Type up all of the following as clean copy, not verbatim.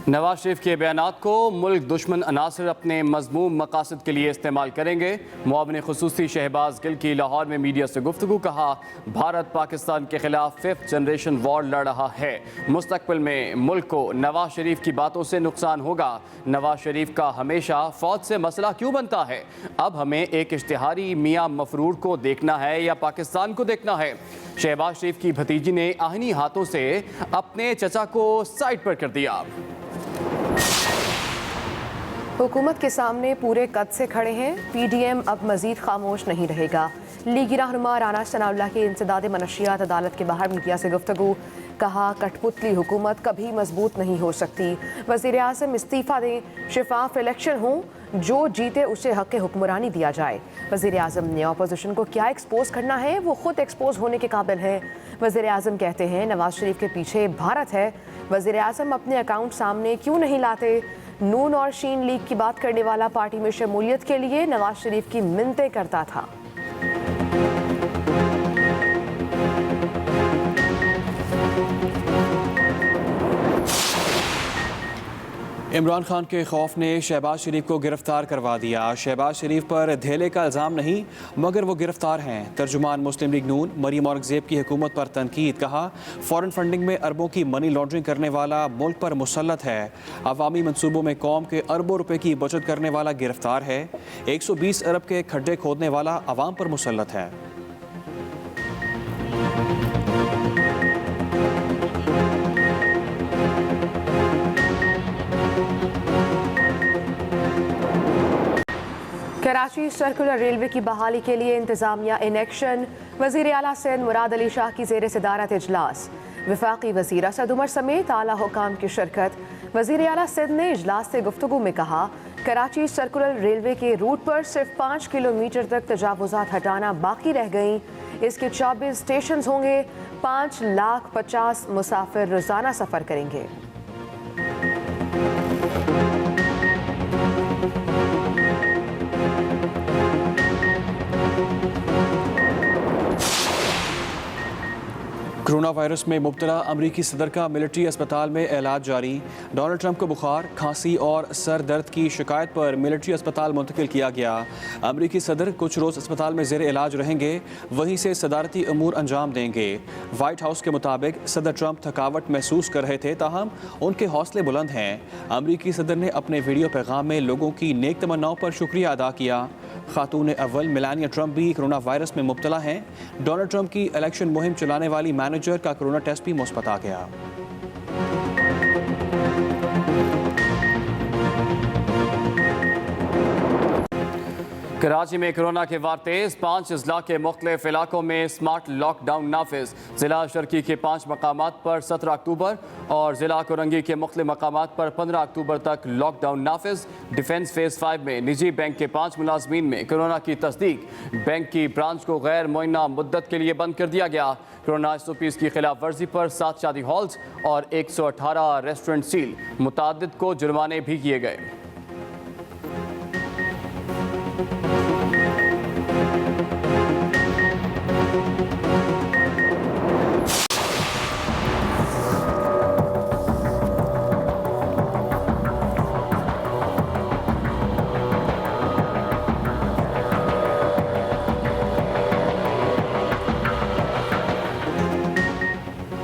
نواز شریف کے بیانات کو ملک دشمن عناصر اپنے مذموم مقاصد کے لیے استعمال کریں گے۔ معاون خصوصی شہباز گل کی لاہور میں میڈیا سے گفتگو، کہا بھارت پاکستان کے خلاف 5th جنریشن وار لڑ رہا ہے، مستقبل میں ملک کو نواز شریف کی باتوں سے نقصان ہوگا۔ نواز شریف کا ہمیشہ فوج سے مسئلہ کیوں بنتا ہے؟ اب ہمیں ایک اشتہاری میاں مفرور کو دیکھنا ہے یا پاکستان کو دیکھنا ہے؟ شہباز شریف کی بھتیجی نے آہنی ہاتھوں سے اپنے چچا کو سائٹ پر کر دیا۔ حکومت کے سامنے پورے قد سے کھڑے ہیں، پی ڈی ایم اب مزید خاموش نہیں رہے گا۔ لیگی رہنما رانا ثناء اللہ کی انسداد منشیات عدالت کے باہر میڈیا سے گفتگو، کہا کٹ پتلی حکومت کبھی مضبوط نہیں ہو سکتی۔ وزیر اعظم استعفیٰ دیں، شفاف الیکشن ہوں، جو جیتے اسے حق حکمرانی دیا جائے۔ وزیر اعظم نے اپوزیشن کو کیا ایکسپوز کرنا ہے، وہ خود ایکسپوز ہونے کے قابل ہے۔ وزیر اعظم کہتے ہیں نواز شریف کے پیچھے بھارت ہے۔ وزیر اعظم اپنے اکاؤنٹ سامنے کیوں نہیں لاتے؟ نون اور شین لیگ کی بات کرنے والا پارٹی میں شمولیت کے لیے نواز شریف کی منتیں کرتا تھا۔ عمران خان کے خوف نے شہباز شریف کو گرفتار کروا دیا۔ شہباز شریف پر دھیلے کا الزام نہیں مگر وہ گرفتار ہیں۔ ترجمان مسلم لیگ نون مریم اورنگزیب کی حکومت پر تنقید، کہا فورن فنڈنگ میں اربوں کی منی لانڈرنگ کرنے والا ملک پر مسلط ہے۔ عوامی منصوبوں میں قوم کے اربوں روپے کی بچت کرنے والا گرفتار ہے۔ 120 ارب کے کھڈے کھودنے والا عوام پر مسلط ہے۔ کراچی سرکولر ریلوے کی بحالی کے لیے انتظامیہ ان ایکشن، وزیر اعلیٰ سندھ مراد علی شاہ کی زیر صدارت اجلاس، وفاقی وزیر اسد عمر سمیت اعلیٰ حکام کی شرکت۔ وزیر اعلیٰ سندھ نے اجلاس سے گفتگو میں کہا کراچی سرکولر ریلوے کے روٹ پر صرف 5 کلومیٹر تک تجاوزات ہٹانا باقی رہ گئیں۔ اس کے 24 اسٹیشنز ہوں گے، 5,50,000 مسافر روزانہ سفر کریں گے۔ کرونا وائرس میں مبتلا امریکی صدر کا ملٹری اسپتال میں علاج جاری۔ ڈونلڈ ٹرمپ کو بخار، کھانسی اور سر درد کی شکایت پر ملٹری اسپتال منتقل کیا گیا۔ امریکی صدر کچھ روز اسپتال میں زیر علاج رہیں گے، وہیں سے صدارتی امور انجام دیں گے۔ وائٹ ہاؤس کے مطابق صدر ٹرمپ تھکاوٹ محسوس کر رہے تھے، تاہم ان کے حوصلے بلند ہیں۔ امریکی صدر نے اپنے ویڈیو پیغام میں لوگوں کی نیک تمناؤں پر شکریہ ادا کیا۔ خاتون اول میلانیا ٹرمپ بھی کرونا وائرس میں مبتلا ہیں۔ ڈونلڈ ٹرمپ کی الیکشن مہم چلانے والی مینیجر کا کرونا ٹیسٹ بھی مثبت آ گیا۔ کراچی میں کرونا کے وار تیز، 5 اضلاع کے مختلف علاقوں میں سمارٹ لاک ڈاؤن نافذ۔ ضلع شرکی کے 5 مقامات پر 17 اکتوبر اور ضلع کرنگی کے مختلف مقامات پر 15 اکتوبر تک لاک ڈاؤن نافذ۔ ڈیفنس فیز 5 میں نجی بینک کے 5 ملازمین میں کرونا کی تصدیق، بینک کی برانچ کو غیر معینہ مدت کے لیے بند کر دیا گیا۔ کرونا SOPs کی خلاف ورزی پر 7 شادی ہالز اور 118 ریسٹورنٹ سیل، متعدد کو جرمانے بھی کیے گئے۔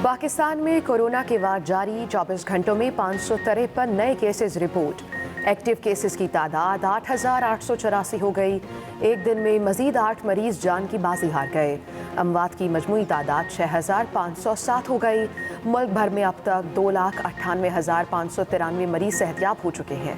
پاکستان میں کورونا کے وار جاری، 24 گھنٹوں میں 553 نئے کیسز رپورٹ۔ ایکٹیو کیسز کی تعداد 8,884 ہو گئی۔ ایک دن میں مزید 8 مریض جان کی بازی ہار گئے۔ اموات کی مجموعی تعداد 6,507 ہو گئی۔ ملک بھر میں اب تک 2,98,593 مریض صحتیاب ہو چکے ہیں۔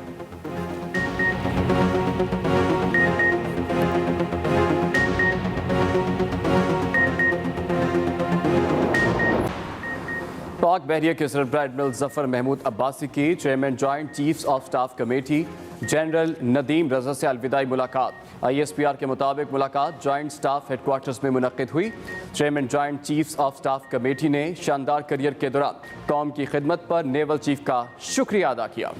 پاک بحریہ کے سربراہ ایڈمرل ظفر محمود عباسی کی chairman joint chiefs of staff committee general Nadeem Raza سے الوداعی ملاقات۔ ISPR کے مطابق ملاقات جوائنٹ سٹاف ہیڈ کوارٹرز میں منعقد ہوئی۔ Chairman joint chiefs of staff committee نے شاندار کیریئر کے دوران قوم کی خدمت پر نیول چیف کا شکریہ ادا کیا۔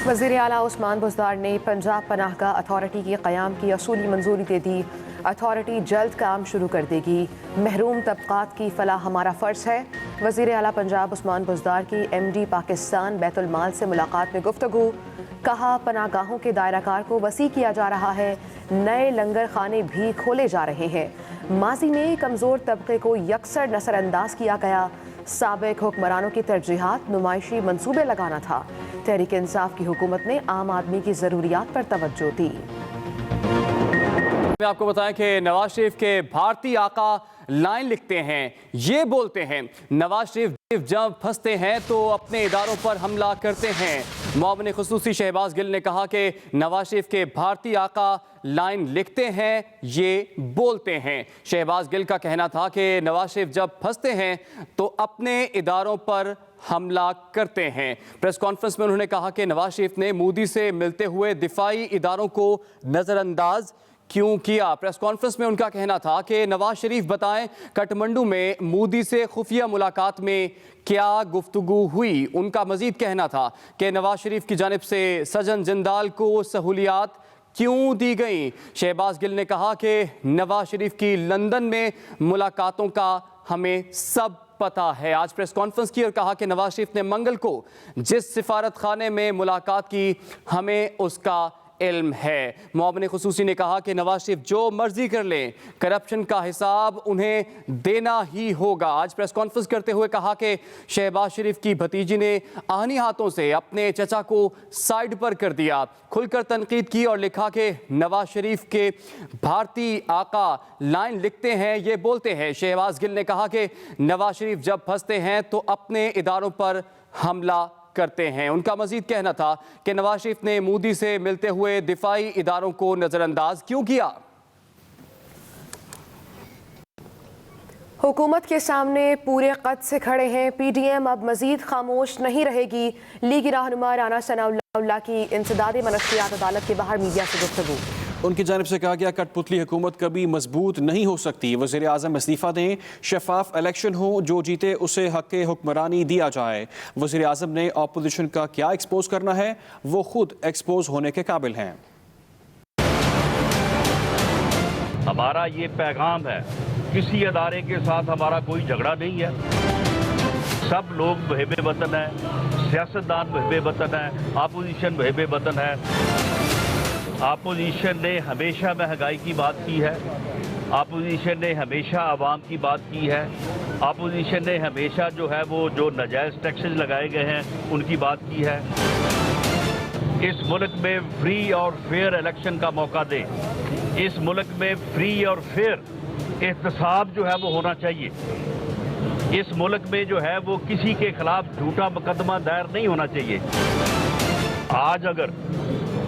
وزیر اعلیٰ عثمان بزدار نے پنجاب پناہ گاہ اتھارٹی کے قیام کی اصولی منظوری دے دی۔ اتھارٹی جلد کام شروع کر دے گی. محروم طبقات کی فلاح ہمارا فرض ہے. وزیر اعلیٰ پنجاب عثمان بزدار کی ایم ڈی پاکستان بیت المال سے ملاقات میں گفتگو. کہا پناہ گاہوں کے دائرہ کار کو وسیع کیا جا رہا ہے. نئے لنگر خانے بھی کھولے جا رہے ہیں. ماضی میں کمزور طبقے کو یکسر نظر انداز کیا گیا. سابق حکمرانوں کی ترجیحات نمائشی منصوبے لگانا تھا. تحریک انصاف کی حکومت نے عام آدمی کی ضروریات پر توجہ دی. میں آپ کو بتائیں کہ نواز شریف کے بھارتی آقا لائن لکھتے ہیں، یہ بولتے ہیں. نواز شریف جب پھنستے ہیں تو اپنے اداروں پر حملہ کرتے ہیں. معاون خصوصی شہباز گل نے کہا کہ نواز شریف کے بھارتی آقا لائن لکھتے ہیں، یہ بولتے ہیں. شہباز گل کا کہنا تھا کہ نواز شریف جب پھنستے ہیں تو اپنے اداروں پر حملہ کرتے ہیں. پریس کانفرنس میں انہوں نے کہا کہ نواز شریف نے مودی سے ملتے ہوئے دفاعی اداروں کو نظر انداز کیوں کیا. پریس کانفرنس میں ان کا کہنا تھا کہ نواز شریف بتائیں کٹھمنڈو میں مودی سے خفیہ ملاقات میں کیا گفتگو ہوئی. ان کا مزید کہنا تھا کہ نواز شریف کی جانب سے سجن جندال کو سہولیات کیوں دی گئیں. شہباز گل نے کہا کہ نواز شریف کی لندن میں ملاقاتوں کا ہمیں سب پتہ ہے. آج پریس کانفرنس کی اور کہا کہ نواز شریف نے منگل کو جس سفارت خانے میں ملاقات کی ہمیں اس کا علم ہے. معاون خصوصی نے کہا کہ نواز شریف جو مرضی کر لیں کرپشن کا حساب انہیں دینا ہی ہوگا. آج پریس کانفرنس کرتے ہوئے کہا کہ شہباز شریف کی بھتیجی نے آہنی ہاتھوں سے اپنے چچا کو سائیڈ پر کر دیا. کھل کر تنقید کی اور لکھا کہ نواز شریف کے بھارتی آقا لائن لکھتے ہیں، یہ بولتے ہیں. شہباز گل نے کہا کہ نواز شریف جب پھنستے ہیں تو اپنے اداروں پر حملہ کرتے ہیں. ان کا مزید کہنا تھا کہ نواز شریف نے مودی سے ملتے ہوئے دفاعی اداروں کو نظر انداز کیوں کیا. حکومت کے سامنے پورے قد سے کھڑے ہیں. پی ڈی ایم اب مزید خاموش نہیں رہے گی. لیگی رہنما رانا ثناء اللہ کی انسداد منشیات عدالت کے باہر میڈیا سے گفتگو. ان کی جانب سے کہا گیا کٹ پتلی حکومت کبھی مضبوط نہیں ہو سکتی. وزیر اعظم استعفیٰ دیں، شفاف الیکشن ہو، جو جیتے اسے حق حکمرانی دیا جائے. وزیر اعظم نے اپوزیشن کا کیا ایکسپوز کرنا ہے، وہ خود ایکسپوز ہونے کے قابل ہیں. ہمارا یہ پیغام ہے، کسی ادارے کے ساتھ ہمارا کوئی جھگڑا نہیں ہے. سب لوگ محب وطن ہیں، سیاستدان محب وطن ہیں، اپوزیشن محب وطن ہے. اپوزیشن نے ہمیشہ مہنگائی کی بات کی ہے. اپوزیشن نے ہمیشہ عوام کی بات کی ہے. اپوزیشن نے ہمیشہ جو ہے وہ جو ناجائز ٹیکسز لگائے گئے ہیں ان کی بات کی ہے. اس ملک میں فری اور فیئر الیکشن کا موقع دیں. اس ملک میں فری اور فیئر احتساب جو ہے وہ ہونا چاہیے. اس ملک میں جو ہے وہ کسی کے خلاف جھوٹا مقدمہ دائر نہیں ہونا چاہیے. آج اگر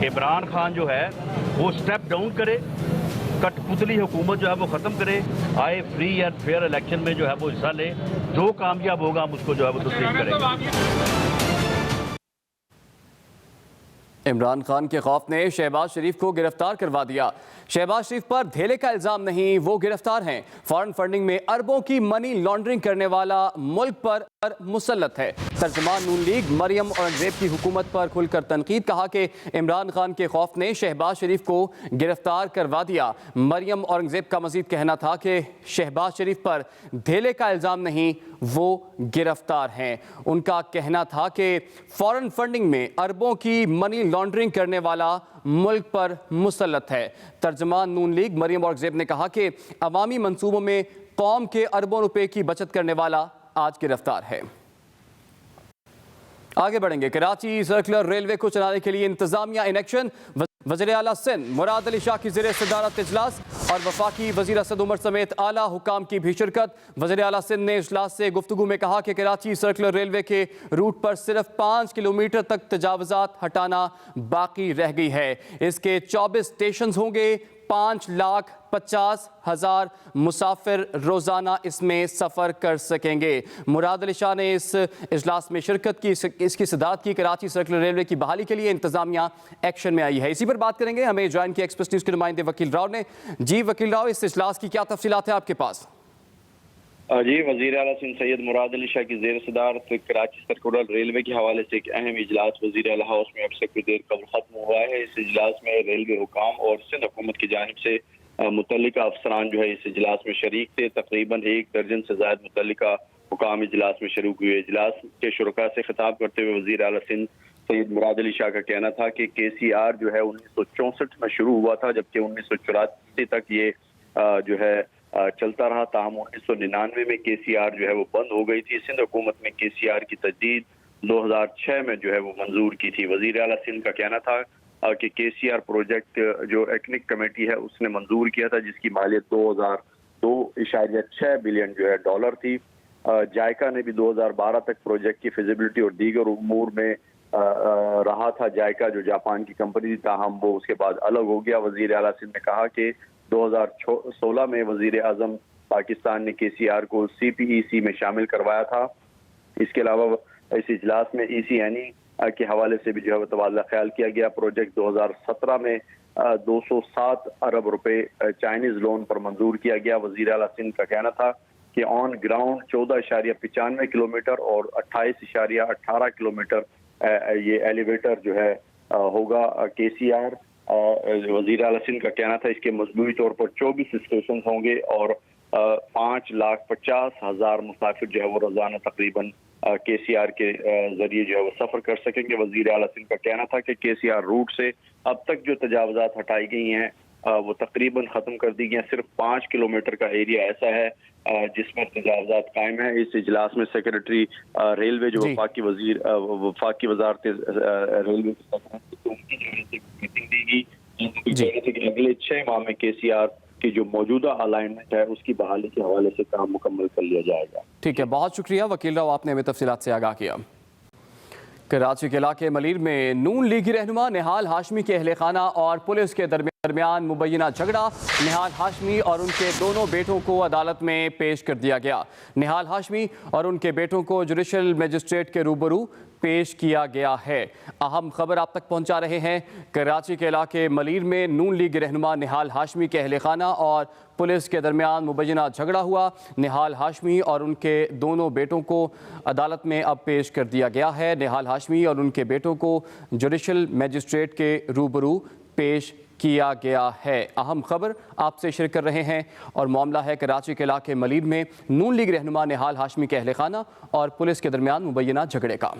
عمران خان جو ہے وہ سٹیپ ڈاؤن کرے، کٹ پتلی حکومت جو ہے وہ ختم کرے، آئے فری اینڈ فیئر الیکشن میں جو ہے وہ حصہ لے، جو کامیاب ہوگا ہم اس کو جو ہے وہ تسلیم کریں گے. عمران خان کے خوف نے شہباز شریف کو گرفتار کروا دیا. شہباز شریف پر دھیلے کا الزام نہیں، وہ گرفتار ہیں. فارن فنڈنگ میں اربوں کی منی لانڈرنگ کرنے والا ملک پر مسلط ہے. ترجمان نون لیگ مریم اورنگزیب کی حکومت پر کھل کر تنقید. کہا کہ عمران خان کے خوف نے شہباز شریف کو گرفتار کروا دیا. مریم اورنگزیب کا مزید کہنا تھا کہ شہباز شریف پر دھیلے کا الزام نہیں، وہ گرفتار ہیں. ان کا کہنا تھا کہ فارن فنڈنگ میں اربوں کی منی لانڈرنگ کرنے والا ملک پر مسلط ہے. ترجمان نون لیگ مریم اورنگزیب نے کہا کہ عوامی منصوبوں میں قوم کے اربوں روپے کی بچت کرنے والا آج گرفتار ہے. آگے بڑھیں گے. کراچی سرکلر ریلوے کو چلانے کے لیے انتظامیہ ان ایکشن. وزیر اعلیٰ سندھ مراد علی شاہ کی زیر صدارت اجلاس اور وفاقی وزیر اسد عمر سمیت اعلیٰ حکام کی بھی شرکت. وزیر اعلیٰ سندھ نے اجلاس سے گفتگو میں کہا کہ کراچی سرکلر ریلوے کے روٹ پر صرف 5 کلومیٹر تک تجاوزات ہٹانا باقی رہ گئی ہے. اس کے 24 اسٹیشنز ہوں گے. 5,50,000 مسافر روزانہ اس میں سفر کر سکیں گے. مراد علی شاہ نے اس اجلاس میں شرکت کی. اس کی صدارت کی. کراچی سرکلر ریلوے کی بحالی کے لیے انتظامیہ ایکشن میں آئی ہے. اسی پر بات کریں گے. ہمیں جوائن کیا ایکسپریس نیوز کے نمائندے وکیل راؤ نے. جی وکیل راؤ، اس اجلاس کی کیا تفصیلات ہیں آپ کے پاس؟ جی، وزیر اعلیٰ سندھ سید مراد علی شاہ کی زیر صدارت کراچی سرکلر ریلوے کے حوالے سے ایک اہم اجلاس وزیر اعلیٰ ہاؤس میں اب سے کچھ دیر قبل ختم ہوا ہے. اس اجلاس میں ریلوے حکام اور سندھ حکومت کی جانب سے متعلقہ افسران جو ہے اس اجلاس میں شریک تھے. تقریباً 1 درجن سے زائد متعلقہ حکام اجلاس میں شریک ہوئے. اجلاس کے شرکاء سے خطاب کرتے ہوئے وزیر اعلیٰ سندھ سید مراد علی شاہ کا کہنا تھا کہ KCR جو ہے 1964 میں شروع ہوا تھا، جبکہ 1984 تک یہ جو ہے چلتا رہا. تاہم 1999 میں KCR جو ہے وہ بند ہو گئی تھی. سندھ حکومت میں KCR کی تجدید 2006 میں جو ہے وہ منظور کی تھی. وزیر اعلیٰ سندھ کا کہنا تھا کہ KCR پروجیکٹ جو ایکنک کمیٹی ہے اس نے منظور کیا تھا، جس کی مالیت 2.6 بلین جو ہے ڈالر تھی. جائکا نے بھی 2012 تک پروجیکٹ کی فیزیبلٹی اور دیگر امور میں رہا تھا. جائکا جو جاپان کی کمپنی تھی، تاہم وہ اس کے بعد الگ ہو گیا. وزیر اعلیٰ سندھ نے کہا کہ 2016 میں وزیر اعظم پاکستان نے KCR کو CPEC میں شامل کروایا تھا. اس کے علاوہ اس اجلاس میں ECNE کے حوالے سے بھی جو ہے وہ تبادلہ خیال کیا گیا. پروجیکٹ 2017 میں 207 ارب روپے چائنیز لون پر منظور کیا گیا. وزیر اعلیٰ سندھ کا کہنا تھا کہ آن گراؤنڈ 14.95 کلومیٹر اور 28.18 کلومیٹر یہ ایلیویٹر جو ہے ہوگا KCR. وزیر اعلیٰ سندھ کا کہنا تھا اس کے مجموعی طور پر 24 اسٹیشن ہوں گے اور 5,50,000 مسافر جو ہے وہ روزانہ تقریباً KCR کے ذریعے جو ہے وہ سفر کر سکیں گے. وزیر اعلیٰ سندھ کا کہنا تھا کہ KCR روٹ سے اب تک جو تجاوزات ہٹائی گئی ہیں وہ تقریباً ختم کر دی گئی ہیں. صرف 5 کلومیٹر کا ایریا ایسا ہے جس میں تجاوزات قائم ہیں. اس اجلاس میں سیکرٹری ریلوے جو وفاقی وزارت ریلوے کی میٹنگ دی گئی کہ اگلے 6 ماہ میں KCR کی جو موجودہ الائنمنٹ ہے اس کی بحالی کے حوالے سے کام مکمل کر لیا جائے گا. ٹھیک ہے، بہت شکریہ وکیل راؤ، آپ نے ہمیں تفصیلات سے آگاہ کیا. کراچی کے علاقے ملیر میں نون لیگی رہنما نہال ہاشمی کے اہل خانہ اور پولیس کے درمیان مبینہ جھگڑا. نہال ہاشمی اور ان کے دونوں بیٹوں کو عدالت میں پیش کر دیا گیا. نہال ہاشمی اور ان کے بیٹوں کو جوڈیشل مجسٹریٹ کے روبرو پیش کیا گیا ہے. اہم خبر آپ تک پہنچا رہے ہیں. کراچی کے علاقے ملیر میں نون لیگ رہنما نہال ہاشمی کے اہل خانہ اور پولیس کے درمیان مبینہ جھگڑا ہوا. نہال ہاشمی اور ان کے دونوں بیٹوں کو عدالت میں اب پیش کر دیا گیا ہے. نہال ہاشمی اور ان کے بیٹوں کو جوڈیشل مجسٹریٹ کے روبرو پیش کیا گیا ہے. اہم خبر آپ سے شیئر کر رہے ہیں اور معاملہ ہے کراچی کے علاقے ملیر میں نون لیگ رہنما نہال ہاشمی کے اہل خانہ اور پولیس کے درمیان مبینہ جھگڑے کا.